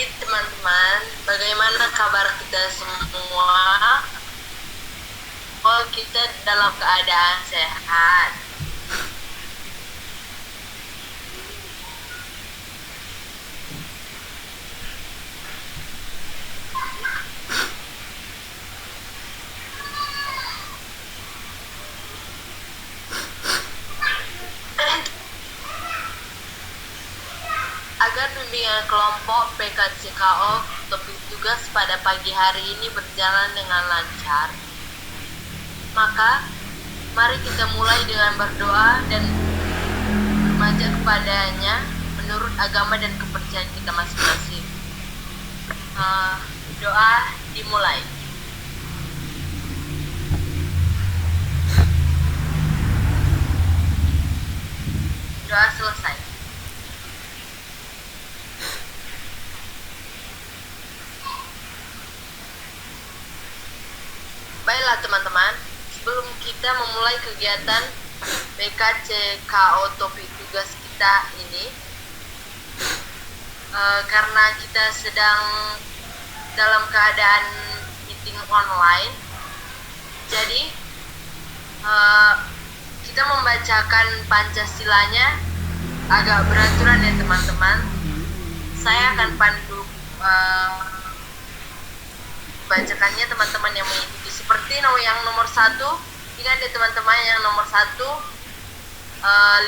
Jadi teman-teman, bagaimana kabar kita semua? Oh, kita dalam keadaan sehat. Agar bimbingan kelompok PKCKO topik tugas pada pagi hari ini berjalan dengan lancar, maka mari kita mulai dengan berdoa dan mengajak kepadanya menurut agama dan kepercayaan kita masing-masing. Doa dimulai. Doa selesai. Baiklah teman-teman, sebelum kita memulai kegiatan PKCKO topik tugas kita ini, karena kita sedang dalam keadaan meeting online, jadi kita membacakan Pancasilanya agak beraturan ya teman-teman. Saya akan pandu bacakannya, teman-teman yang mengikuti. Seperti yang nomor 1, ingat ya teman-teman, yang nomor 1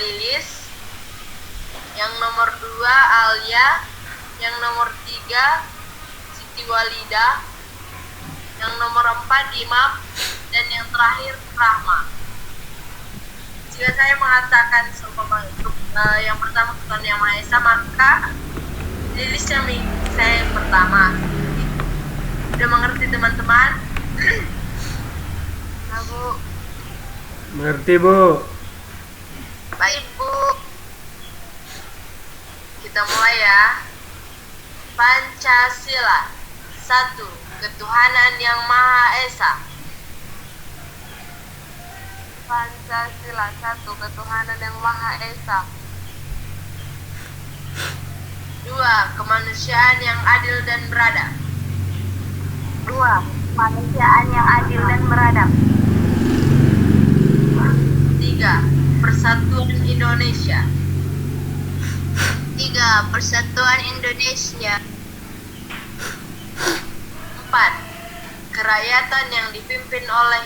Lilis, yang nomor 2 Alia, yang nomor 3 Siti Walida, yang nomor 4 Imam, dan yang terakhir Rahma. Jika saya mengatakan yang pertama Tuhan Yang Maha Esa, maka Lilis yang saya yang pertama. Udah mengerti teman-teman? Nah, Bu. Mengerti, Bu. Baik, Bu. Kita mulai ya. Pancasila. 1. Ketuhanan Yang Maha Esa. Pancasila. 1. Ketuhanan Yang Maha Esa. 2. Kemanusiaan yang adil dan beradab. 2. Kemanusiaan yang adil dan beradab. 3. Persatuan Indonesia. 3. Persatuan Indonesia. 4. Kerakyatan yang dipimpin oleh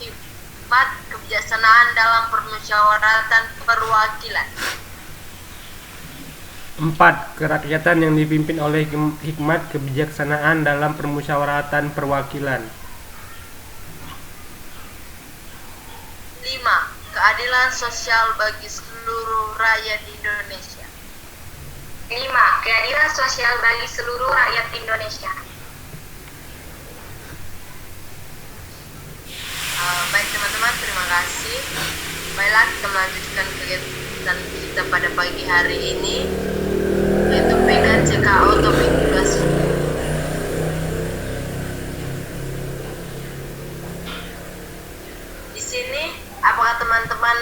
hikmat kebijaksanaan dalam permusyawaratan perwakilan. 4. Kerakyatan yang dipimpin oleh hikmat kebijaksanaan dalam permusyawaratan perwakilan. 5. Keadilan sosial bagi seluruh rakyat Indonesia. 5. Keadilan sosial bagi seluruh rakyat Indonesia. Baik teman-teman, terima kasih. Baiklah, kita melanjutkan kegiatan kita pada pagi hari ini, yaitu PKCKO topik tugas. Di sini, apakah teman-teman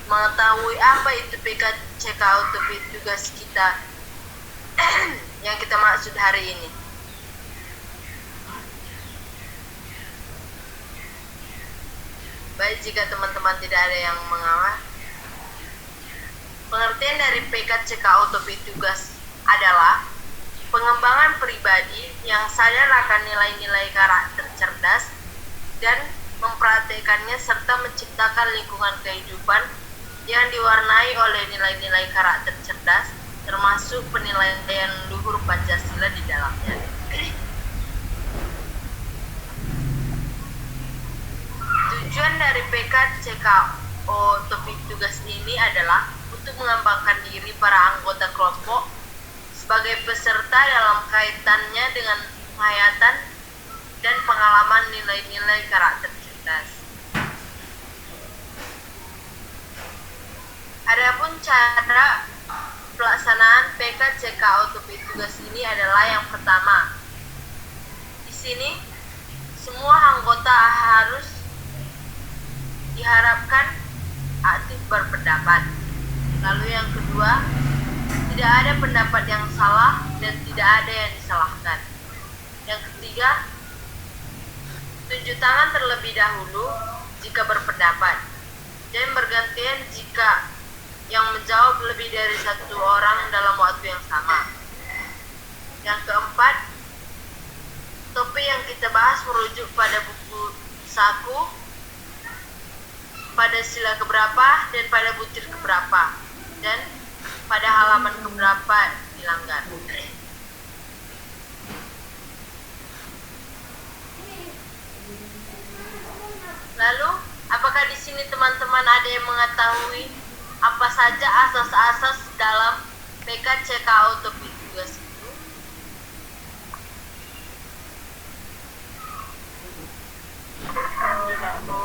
mengetahui apa itu PKCKO topik tugas kita yang kita maksud hari ini? Baik, jika teman-teman tidak ada yang mengawal, pengertian dari PKCKO topik tugas adalah pengembangan pribadi yang sadar akan nilai-nilai karakter cerdas dan mempraktekannya serta menciptakan lingkungan kehidupan yang diwarnai oleh nilai-nilai karakter cerdas, termasuk penilaian luhur Pancasila di dalamnya. Tujuan dari PKCKO topik tugas ini adalah untuk mengembangkan diri para anggota kelompok sebagai peserta dalam kaitannya dengan penghayatan dan pengalaman nilai-nilai karakter cerdas. Adapun cara pelaksanaan PKCKO topik tugas ini adalah yang pertama. Di sini semua anggota harus diharapkan aktif berpendapat. Lalu yang kedua, tidak ada pendapat yang salah dan tidak ada yang disalahkan. Yang ketiga, tunjuk tangan terlebih dahulu jika berpendapat, dan bergantian jika yang menjawab lebih dari satu orang dalam waktu yang sama. Yang keempat, topik yang kita bahas merujuk pada buku saku, pada sila keberapa dan pada butir keberapa, dan pada halaman keberapa dilanggar. Lalu, apakah di sini teman-teman ada yang mengetahui apa saja asas-asas dalam PKCKO topik tugas itu? Tidak, Bu.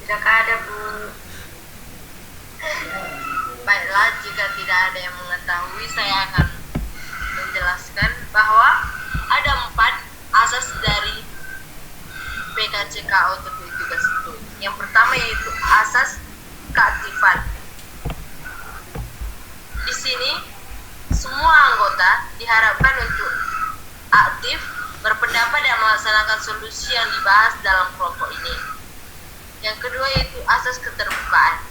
Tidak ada, Bu. Baiklah, jika tidak ada yang mengetahui, saya akan menjelaskan bahwa ada 4 asas dari PKCKO topik tugas itu. Yang pertama yaitu asas keaktifan. Di sini semua anggota diharapkan untuk aktif, berpendapat dan melaksanakan solusi yang dibahas dalam kelompok ini. Yang kedua yaitu asas keterbukaan.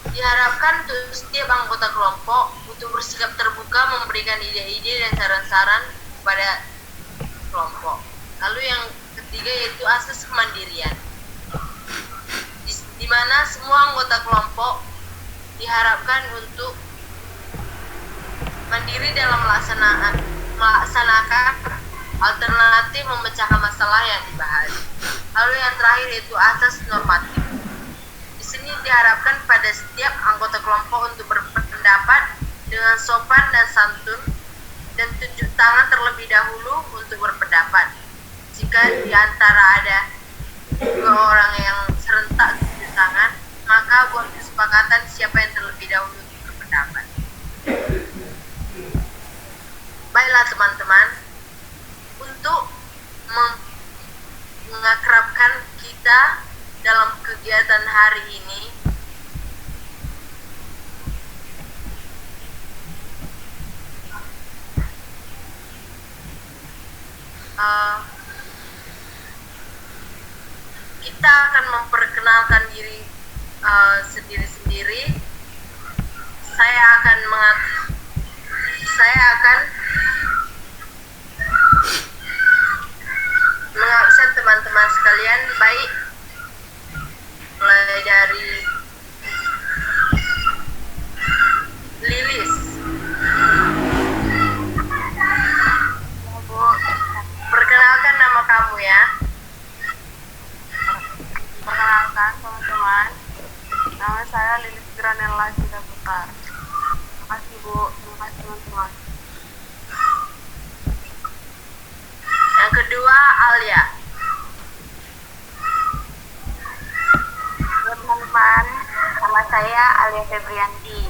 Diharapkan untuk setiap anggota kelompok untuk bersikap terbuka, memberikan ide-ide dan saran-saran kepada kelompok. Lalu yang ketiga yaitu asas kemandirian, di mana semua anggota kelompok diharapkan untuk mandiri dalam melaksanakan alternatif memecahkan masalah yang dibahas. Lalu yang terakhir yaitu asas normatif. Di sini diharapkan pada setiap anggota kelompok untuk berpendapat dengan sopan dan santun dan tunjuk tangan terlebih dahulu untuk berpendapat. Jika di antara ada 2 orang yang serentak tunjuk tangan, maka buat kesepakatan siapa yang terlebih dahulu untuk berpendapat. Baiklah teman-teman, untuk mengakrabkan kita dalam kegiatan hari ini, kita akan memperkenalkan diri sendiri-sendiri. Saya akan mengabsen teman-teman sekalian, baik mulai dari Lilis. Perkenalkan nama kamu ya. Perkenalkan teman-teman, nama saya Lilis Granella Sidaputar. Terima kasih Bu, terima kasih teman-teman. Yang kedua Alia. Halo teman-teman, nama saya Alia Febrianti.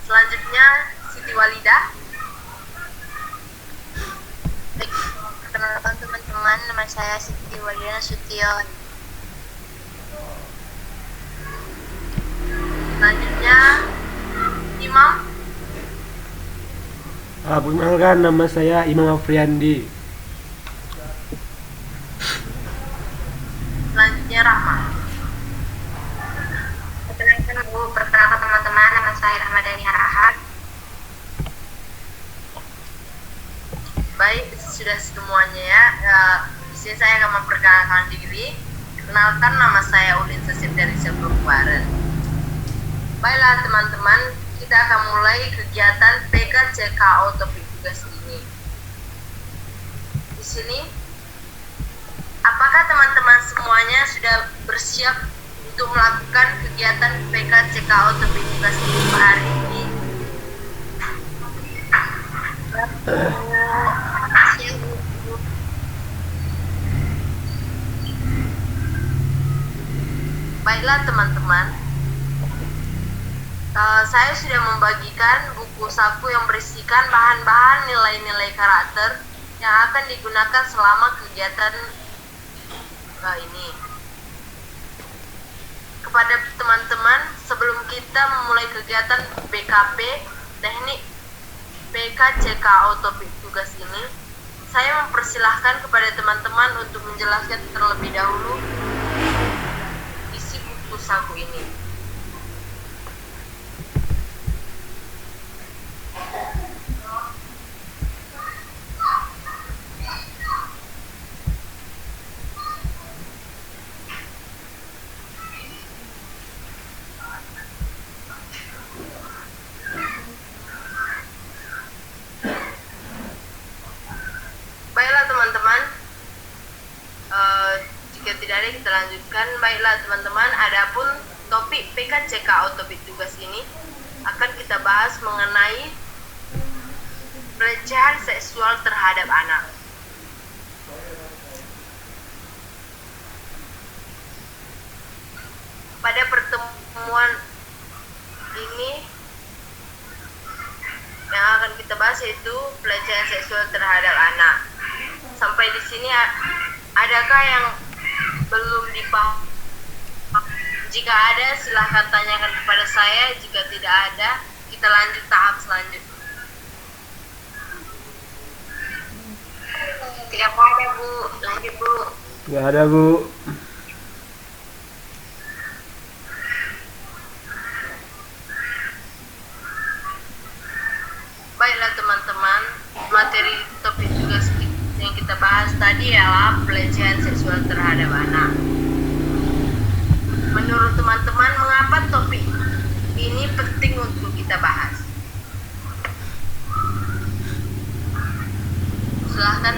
Selanjutnya Siti Walidah. Perkenalkan teman-teman, nama saya Siti Walidah Sution. Selanjutnya Imam. Perkenalkan, nama saya Imam Afriandi. Selanjutnya Rahma. Perkenalkan Bu, perkenalkan teman-teman, nama saya Ramadhani Harahap. Baik, sudah semuanya ya. Di sini saya akan memperkenalkan diri. Kenalkan, nama saya Ulin Sesip dari Sebelum-Baren. Baiklah teman-teman, kita akan mulai kegiatan PKCKO topik tugas ini. Di sini, apakah teman-teman semuanya sudah bersiap untuk melakukan kegiatan PKCKO topik tugas ini hari ini? Baiklah teman-teman, saya sudah membagikan buku saku yang berisikan bahan-bahan nilai-nilai karakter yang akan digunakan selama kegiatan ini. kepada teman-teman, sebelum kita memulai kegiatan BKP teknik PKCKO topik tugas ini, saya mempersilahkan kepada teman-teman untuk menjelaskan terlebih dahulu isi buku saku ini. Baiklah teman-teman, jika tidak ada kita lanjutkan. Baiklah teman-teman, adapun topik PKCKO topik tugas ini akan kita bahas mengenai pelecehan seksual terhadap anak. Pada pertemuan ini yang akan kita bahas yaitu pelecehan seksual terhadap anak. Sampai di sini adakah yang belum dipahami? Jika ada, silahkan tanyakan kepada saya. Jika tidak ada, kita lanjut tahap selanjutnya. Tidak ada, Bu. Lanjut, Bu. Nggak ada, Bu. Baiklah teman-teman, materi topik tugas yang kita bahas tadi ialah pelecehan seksual terhadap anak. Menurut teman-teman, mengapa topik ini penting untuk kita bahas? Silahkan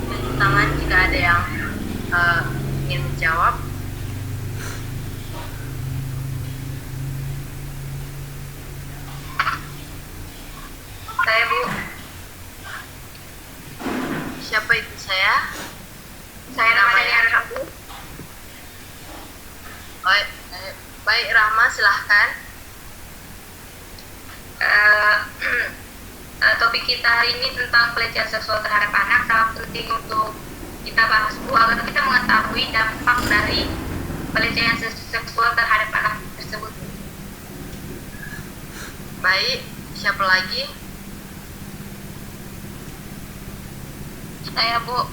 tunjuk tangan jika ada yang ingin menjawab. Saya, Bu. Siapa itu saya? Saya namanya Bu. Baik Rahma, silahkan. Topik kita hari ini tentang pelecehan seksual terhadap anak sangat penting untuk kita bahas, Bu, agar kita mengetahui dampak dari pelecehan seksual terhadap anak tersebut. Baik, siapa lagi? Saya, Bu.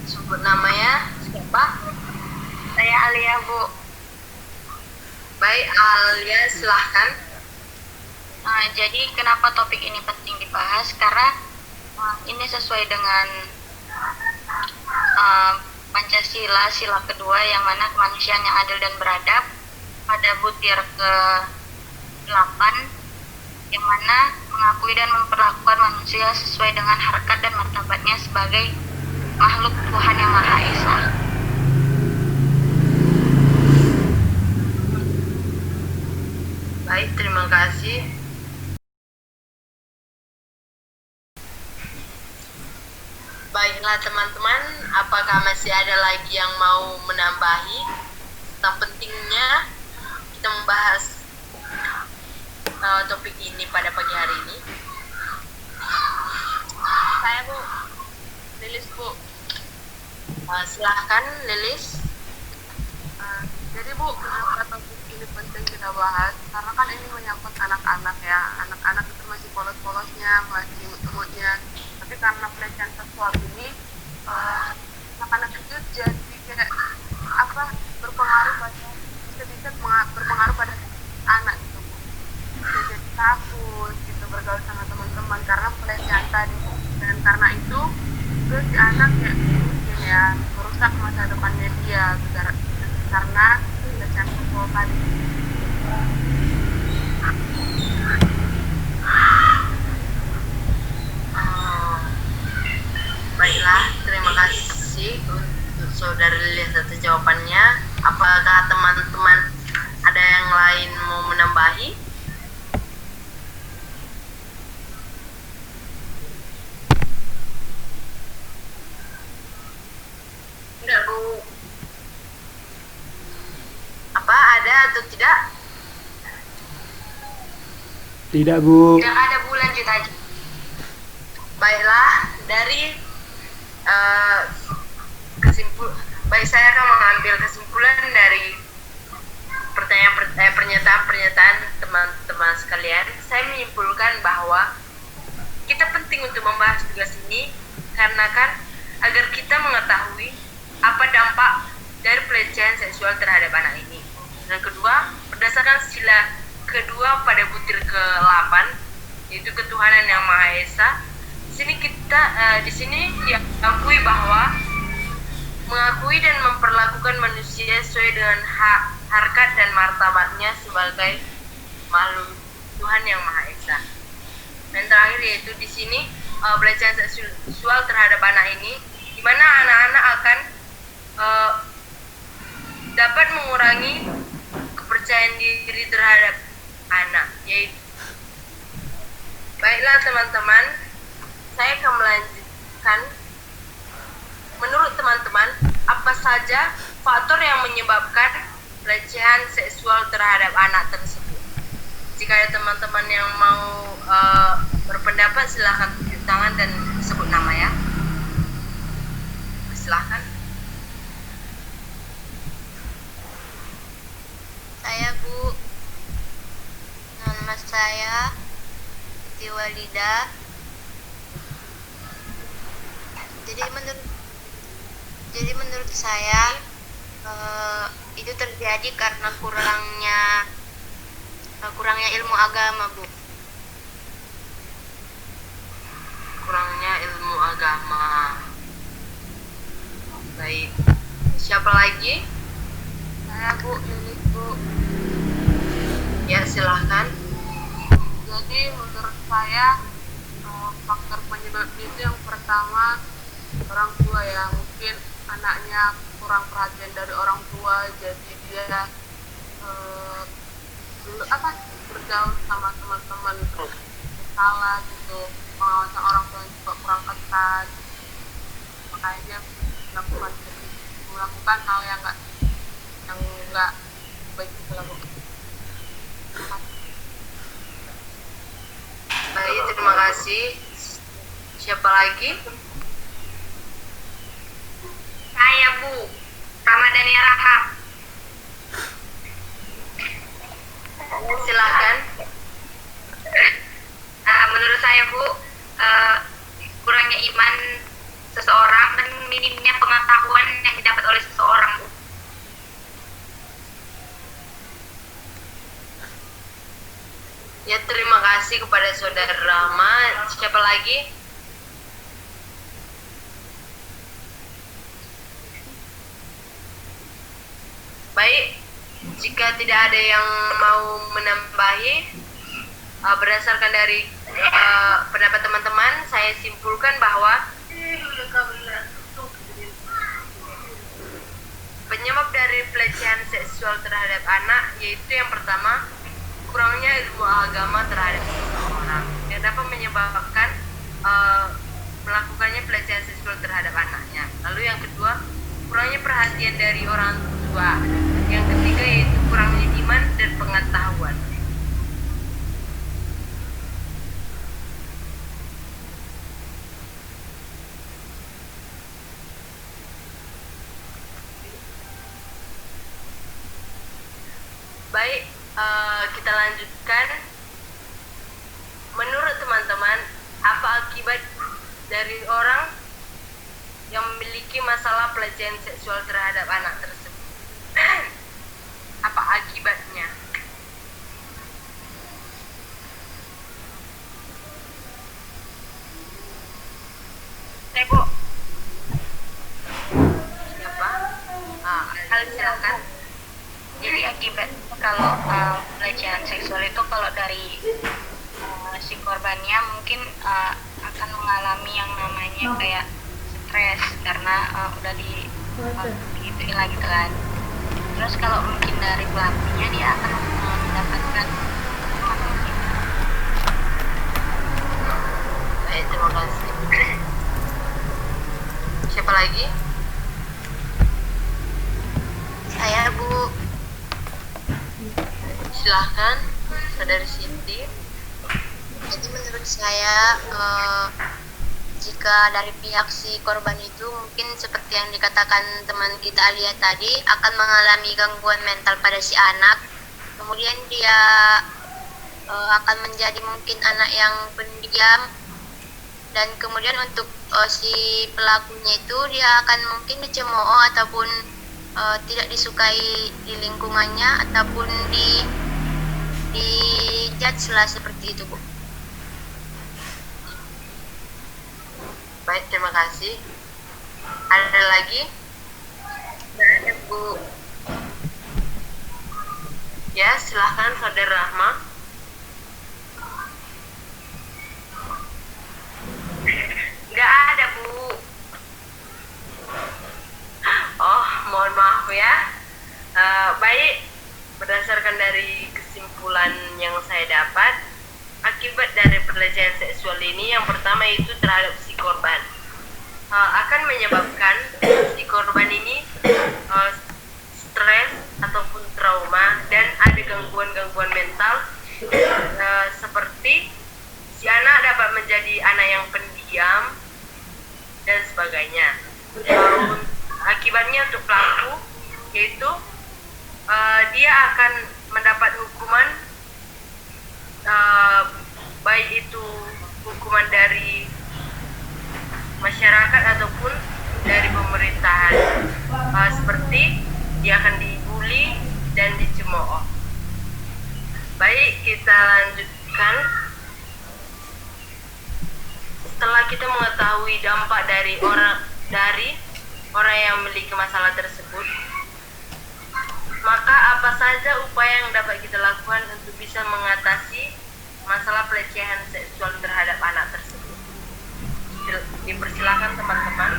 Sebut namanya, siapa? Saya Alia, Bu. Baik, Alia, silahkan. Jadi kenapa topik ini penting dibahas? Karena ini sesuai dengan Pancasila, sila kedua, yang mana kemanusiaan yang adil dan beradab, pada butir ke-8, yang mana mengakui dan memperlakukan manusia sesuai dengan harkat dan martabatnya sebagai makhluk Tuhan yang Maha Esa. Baik, terima kasih. Baiklah teman-teman, apakah masih ada lagi yang mau menambahi tentang pentingnya kita membahas topik ini pada pagi hari ini? Saya, Bu. Lilis, Bu. Silahkan Lilis. Jadi, Bu, kenapa topik ini penting kita bahas? Karena kan ini menyangkut anak-anak ya. Anak-anak itu masih polos-polosnya, masih imut-imutnya. Tapi karena pelecehan seksual ini, anak-anak itu jadi kayak berpengaruh pada, bisa berpengaruh pada anak gitu, Bu. Bisa jadi takut gitu bergaul sama teman-teman karena pelecehan tadi, Bu. Dan karena itu terus si anak kayak mungkin ya merusak masa depannya dia karena pelecehan seksual tadi. Baiklah, terima kasih untuk saudari Lilis atas jawabannya. Apakah teman-teman ada yang lain mau menambahi? Enggak, Bu. Apa ada atau tidak? Tidak, Bu. Tidak ada, Bu, lanjut aja. Baiklah, dari baik, saya akan mengambil mengambil kesimpulan dari pernyataan-pernyataan teman-teman sekalian, saya menyimpulkan bahwa kita penting untuk membahas tugas ini karena kan agar kita mengetahui apa dampak dari pelecehan seksual terhadap anak ini. Dan kedua, berdasarkan sila kedua pada butir ke-8, yaitu ketuhanan yang Maha Esa, di sini diakui bahwa mengakui dan memperlakukan manusia sesuai dengan harkat dan martabatnya sebagai makhluk Tuhan yang Maha Esa. Dan terakhir yaitu di sini pelecehan seksual terhadap anak ini, di mana anak-anak akan dapat mengurangi kepercayaan diri terhadap anak. Yaitu, baiklah teman-teman, saya akan melanjutkan. Menurut teman-teman, apa saja faktor yang menyebabkan pelecehan seksual terhadap anak tersebut? Jika ada teman-teman yang mau berpendapat, silahkan tunjuk tangan dan sebut nama ya. Silahkan. Saya Bu, nama saya Siti Walidah. Jadi menurut saya itu terjadi karena kurangnya ilmu agama, Bu. Kurangnya ilmu agama. Baik. Siapa lagi? Saya Bu, Lilis Bu. Ya, silahkan. Jadi menurut saya faktor penyebab itu yang pertama orang tua ya, mungkin anaknya kurang perhatian dari orang tua, jadi dia bergaul sama teman-teman salah gitu, pengawasan orang tua juga kurang ketat, makanya dia melakukan hal yang nggak baik dilakukan. Baik, terima kasih. Siapa lagi? Saya Bu, Ramadhani Rahab. Silahkan. Menurut saya Bu, kurangnya iman seseorang dan minimnya pengetahuan yang didapat oleh seseorang, Bu. Ya, terima kasih kepada Saudara Rama. Siapa lagi? Baik, jika tidak ada yang mau menambahi, berdasarkan dari pendapat teman-teman, saya simpulkan bahwa penyebab dari pelecehan seksual terhadap anak yaitu yang pertama, kurangnya ilmu agama terhadap seseorang yang dapat menyebabkan melakukannya pelecehan seksual terhadap anaknya. Lalu yang kedua, kurangnya perhatian dari orang tua. Yang ketiga yaitu kurangnya iman dan pengetahuan. Baik, kita lanjutkan. Menurut teman-teman, apa akibat dari orang yang memiliki masalah pelecehan seksual terhadap anak tersebut? Apa akibatnya? Bu, Siapa? Silakan. jadi akibat kalau pelecehan seksual itu kalau dari si korbannya mungkin akan mengalami yang namanya kayak stres karena udah digituin lagi kan. Terus kalau mungkin dari pelakunya dia akan mendapatkan Baik, terima kasih. Siapa lagi? saya Bu. Silahkan, Saudari Siti. Jadi menurut saya jika dari pihak si korban itu mungkin seperti yang dikatakan teman kita Alia tadi akan mengalami gangguan mental pada si anak, kemudian dia akan menjadi mungkin anak yang pendiam, dan kemudian untuk si pelakunya itu dia akan mungkin dicemooh ataupun tidak disukai di lingkungannya ataupun di judge lah seperti itu, Bu. Baik, terima kasih. Ada lagi? Ada, Bu. Ya, silahkan Saudara Rahma. Nggak ada, Bu. Oh, mohon maaf ya. Baik, berdasarkan dari kesimpulan yang saya dapat, akibat dari pelecehan seksual ini yang pertama itu terhadap si korban akan menyebabkan si korban ini stres ataupun trauma dan ada gangguan-gangguan mental seperti si anak dapat menjadi anak yang pendiam dan sebagainya. Akibatnya untuk pelaku yaitu dia akan mendapat hukuman baik itu hukuman dari masyarakat ataupun dari pemerintahan, seperti dia akan dibully dan dicemooh. Baik, kita lanjutkan. Setelah kita mengetahui dampak dari orang yang memiliki masalah tersebut, maka apa saja upaya yang dapat kita lakukan untuk bisa mengatasi masalah pelecehan seksual terhadap anak tersebut? Dipersilakan teman-teman.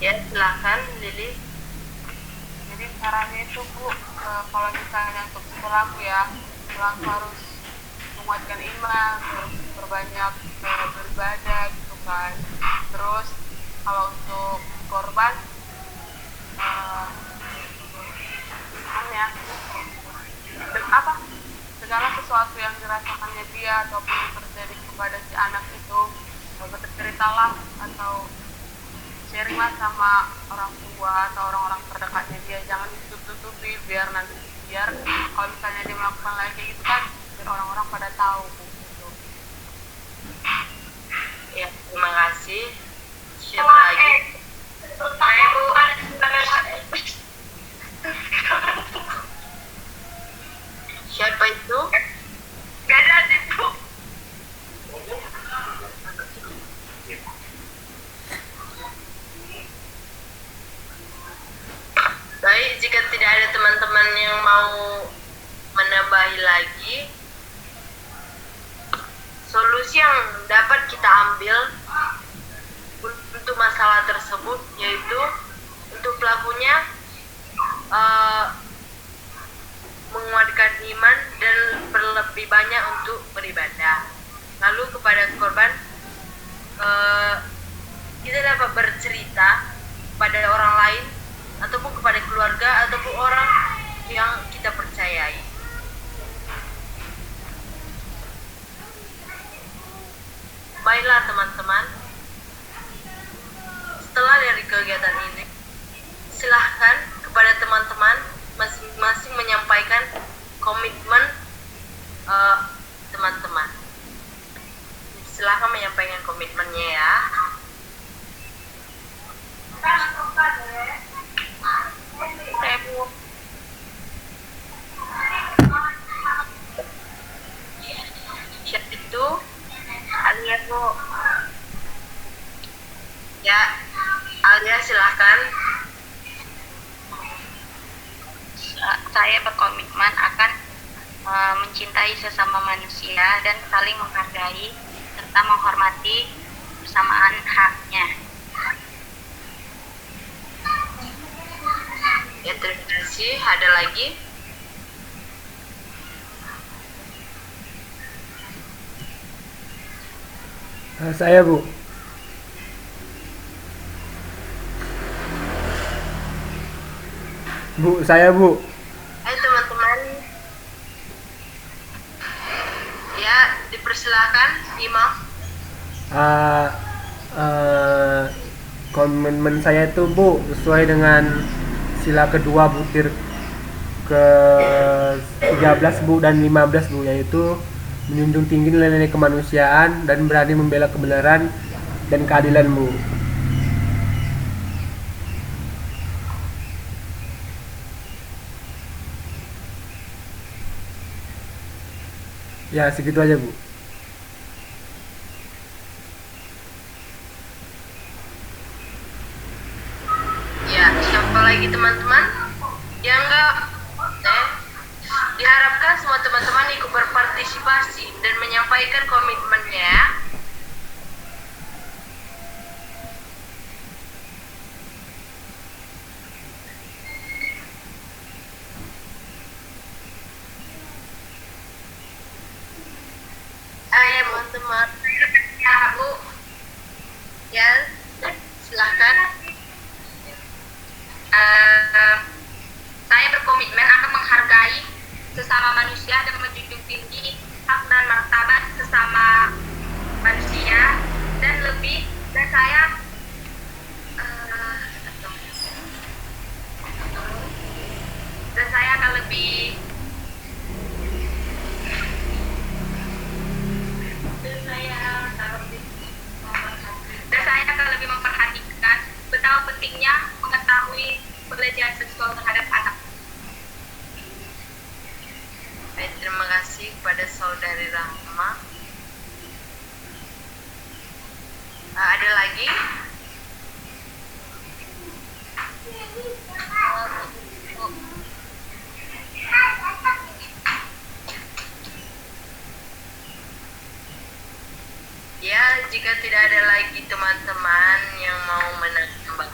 Ya, silakan Lili. Jadi caranya itu, Bu, kalau misalnya untuk pelaku ya, pelaku harus menguatkan iman, harus berbanyak beribadah gitu kan. Terus kalau untuk korban segala sesuatu yang dirasakannya dia ataupun yang terjadi kepada si anak itu berceritalah atau sharinglah sama orang tua atau orang-orang terdekatnya dia, jangan ditutup-tutupi biar kalau misalnya dia melakukan lagi kayak gitu kan biar orang-orang pada tahu gitu. Ya, terima kasih. Siapa lagi? Siapa itu? Gak ada, Bu. Baik, jika tidak ada teman-teman yang mau menambahi lagi, solusi yang dapat kita ambil untuk masalah tersebut yaitu untuk pelakunya menguatkan iman dan berlebih banyak untuk beribadah. Lalu kepada korban kita dapat bercerita pada orang lain ataupun kepada keluarga ataupun orang yang kita percayai. Baiklah teman-teman, setelah dari kegiatan ini, silahkan kepada teman-teman masing-masing menyampaikan komitmen teman-teman. Silahkan menyampaikan komitmennya ya. Siapa itu? Alia, Bu. Ya, Alia silahkan. Saya berkomitmen akan mencintai sesama manusia dan saling menghargai serta menghormati kesamaan haknya. Ya, terima kasih. Ada lagi? Saya, Bu. Bu, saya, Bu. Ayo teman-teman. Ya, dipersilakan Imam. Ah, komitmen saya itu Bu sesuai dengan sila kedua butir ke 13 Bu dan 15 Bu, yaitu menjunjung tinggi nilai-nilai kemanusiaan dan berani membela kebenaran dan keadilan Bu. Ya segitu aja Bu. Ya, siapa lagi teman-teman? Yang enggak diharapkan semua teman-teman ikut berpartisipasi dan menyampaikan komitmennya. Ya teman-teman. Ya Bu. Ya, silahkan. Saya berkomitmen akan menghargai sesama manusia dan menjunjung tinggi hak dan martabat sesama manusia dan saya akan lebih memperhatikan betapa pentingnya mengetahui pelecehan seksual terhadap anak. Baik, terima kasih kepada Saudari Rahma. Ada lagi? Ya, jika tidak ada lagi teman-teman yang mau menambah.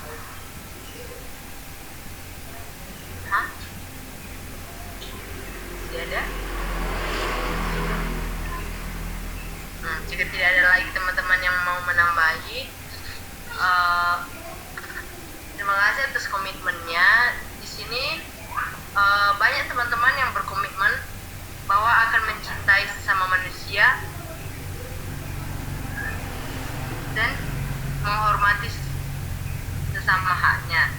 Hah? Tidak ada? Jika tidak ada lagi teman-teman yang mau menambahi, terima kasih atas komitmennya. Di sini banyak teman-teman yang berkomitmen bahwa akan mencintai sesama manusia dan menghormati sesama haknya,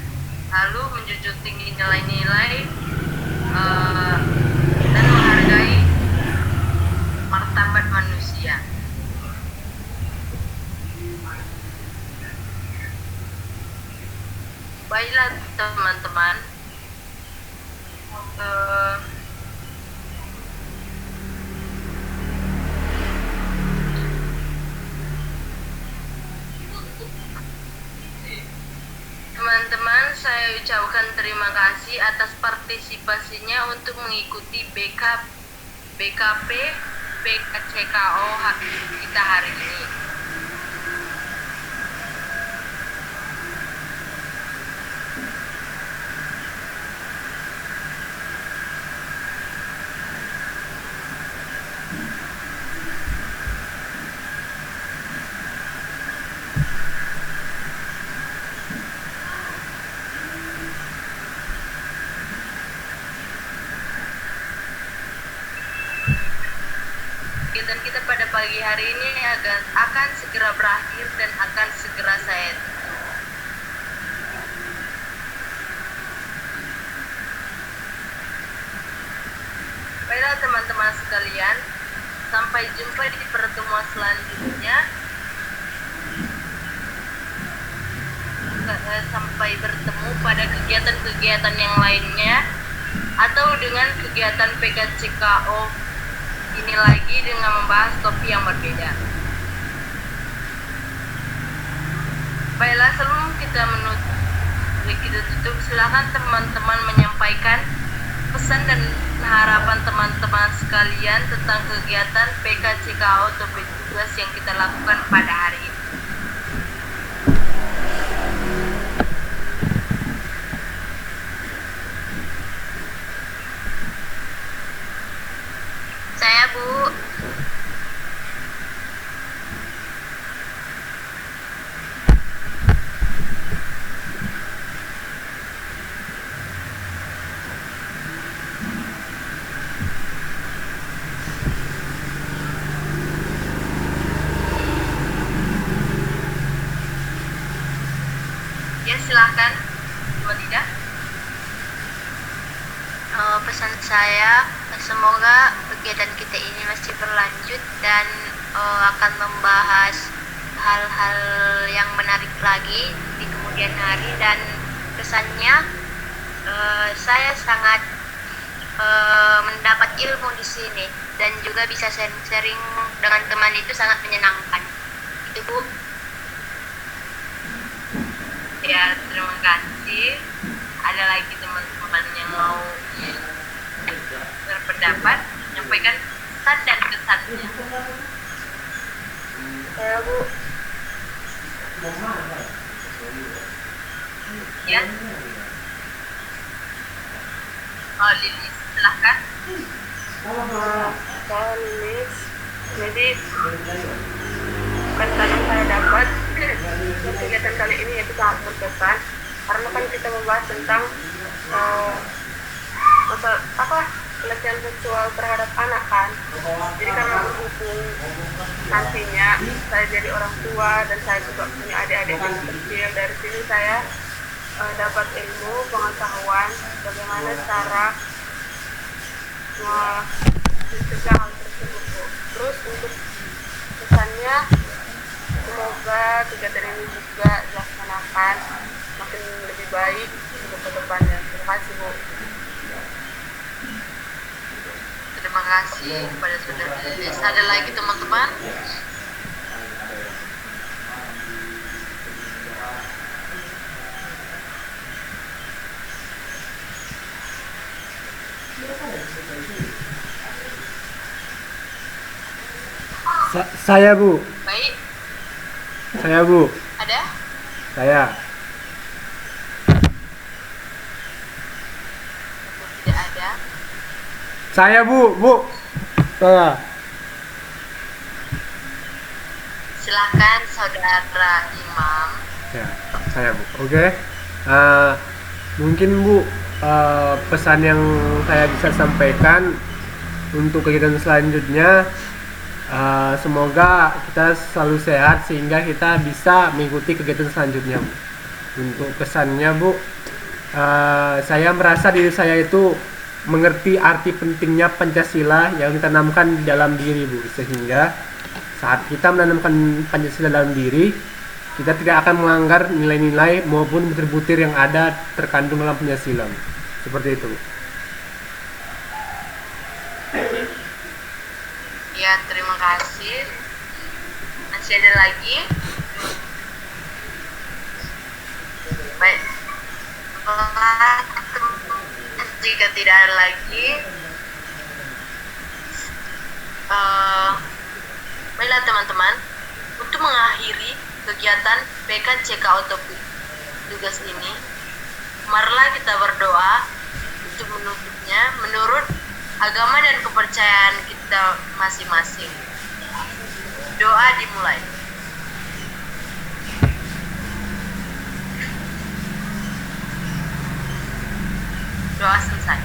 lalu menjunjung tinggi nilai-nilai dan menghargai martabat manusia. Baiklah teman-teman, teman-teman, saya ucapkan terima kasih atas partisipasinya untuk mengikuti BKP PKCKO kita hari ini. Kegiatan kita pada pagi hari ini akan segera berakhir dan akan segera saya tutup. Baiklah teman-teman sekalian, sampai jumpa di pertemuan selanjutnya. Sampai bertemu pada kegiatan-kegiatan yang lainnya atau dengan kegiatan PKCKO ini lagi dengan membahas topik yang berbeda. Baiklah, sebelum kita tutup, silakan teman-teman menyampaikan pesan dan harapan teman-teman sekalian tentang kegiatan PKCKO topik tugas yang kita lakukan pada hari ini. Saya Bu. Semoga kegiatan kita ini masih berlanjut dan akan membahas hal-hal yang menarik lagi di kemudian hari, dan kesannya saya sangat mendapat ilmu di sini dan juga bisa sharing-sharing dengan teman, itu sangat menyenangkan. Itu Bu. Ya, terima kasih. Ada lagi teman-teman yang mau berpendapat, menyampaikan pesan dan kesannya. Saya Bu, Ya. Oh, Lili, silahkan. saya Lilis. Jadi kesan yang saya dapat dari kegiatan kali ini itu sangat berkesan, karena kan kita membahas tentang pelecehan seksual terhadap anak kan. Jadi karena berhubung nantinya saya jadi orang tua dan saya juga punya adik-adik yang kecil, dari sini saya dapat ilmu pengetahuan bagaimana cara mencegah hal tersebut Bu. Terus untuk pesannya, semoga kegiatan ini juga dilaksanakan makin lebih baik untuk ke depannya. Terima kasih Bu. Terima kasih kepada saudara Lilis. Ada lagi teman-teman? Saya Bu, Baik, saya Bu, ada? saya. Tidak ada. Saya Bu, saya. Silakan saudara Imam. Ya, saya Bu. Oke. Mungkin Bu, pesan yang saya bisa sampaikan untuk kegiatan selanjutnya, semoga kita selalu sehat sehingga kita bisa mengikuti kegiatan selanjutnya Bu. Untuk kesannya Bu, saya merasa diri saya itu mengerti arti pentingnya Pancasila yang ditanamkan di dalam diri Bu, sehingga saat kita menanamkan Pancasila dalam diri, kita tidak akan melanggar nilai-nilai maupun butir-butir yang ada terkandung dalam Pancasila. Seperti itu. Ya, terima kasih. Masih ada lagi? Baik. Jika tidak ada lagi, baiklah teman-teman, untuk mengakhiri kegiatan PKCK tugas ini, marilah kita berdoa untuk menutupnya menurut agama dan kepercayaan kita masing-masing. Doa dimulai. Doa selesai.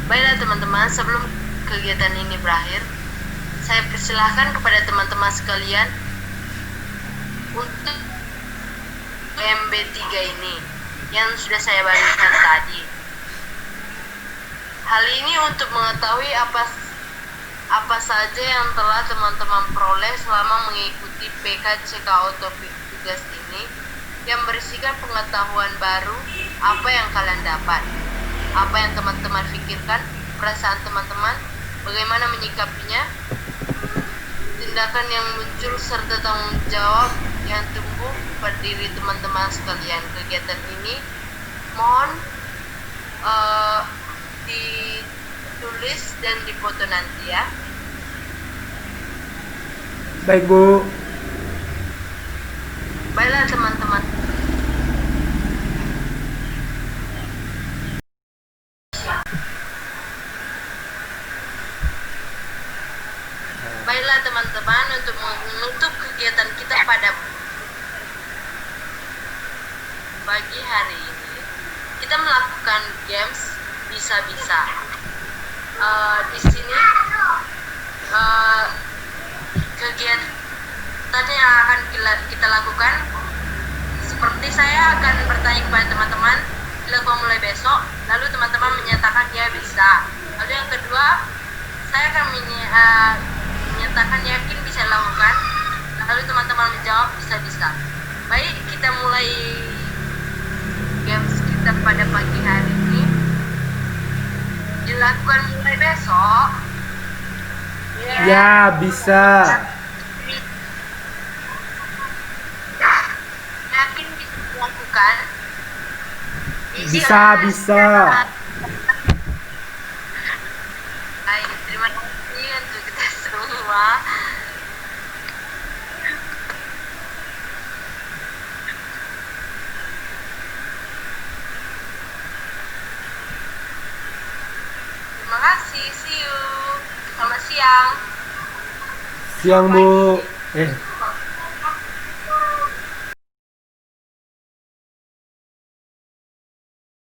Baiklah teman-teman, sebelum kegiatan ini berakhir, saya persilahkan kepada teman-teman sekalian untuk MB3 ini yang sudah saya bagikan tadi. Hal ini untuk mengetahui apa saja yang telah teman-teman peroleh selama mengikuti PKCK tugas ini, yang berisikan pengetahuan baru, apa yang kalian dapat, apa yang teman-teman pikirkan, perasaan teman-teman, bagaimana menyikapinya, tindakan yang muncul serta tanggung jawab yang tumbuh pada diri teman-teman sekalian. Kegiatan ini mohon ditulis dan difoto nanti ya. Baik Bu. Baiklah teman-teman. Baiklah teman-teman, untuk menutup kegiatan kita pada pagi hari ini, kita melakukan games bisa-bisa. Di sini kegiatan yang akan kita lakukan seperti saya akan bertanya kepada teman-teman dilakukan mulai besok, lalu teman-teman menyatakan ya bisa. Lalu yang kedua, saya akan menyatakan yakin bisa dilakukan, lalu teman-teman menjawab bisa-bisa. Baik, kita mulai games kita pada pagi hari ini. Dilakukan mulai besok. Ya, bisa. Yakin bisa dilakukan. Bisa. Baik, terima kasih untuk kita semua. Terima kasih, see you. Selamat siang. Siang, Bu.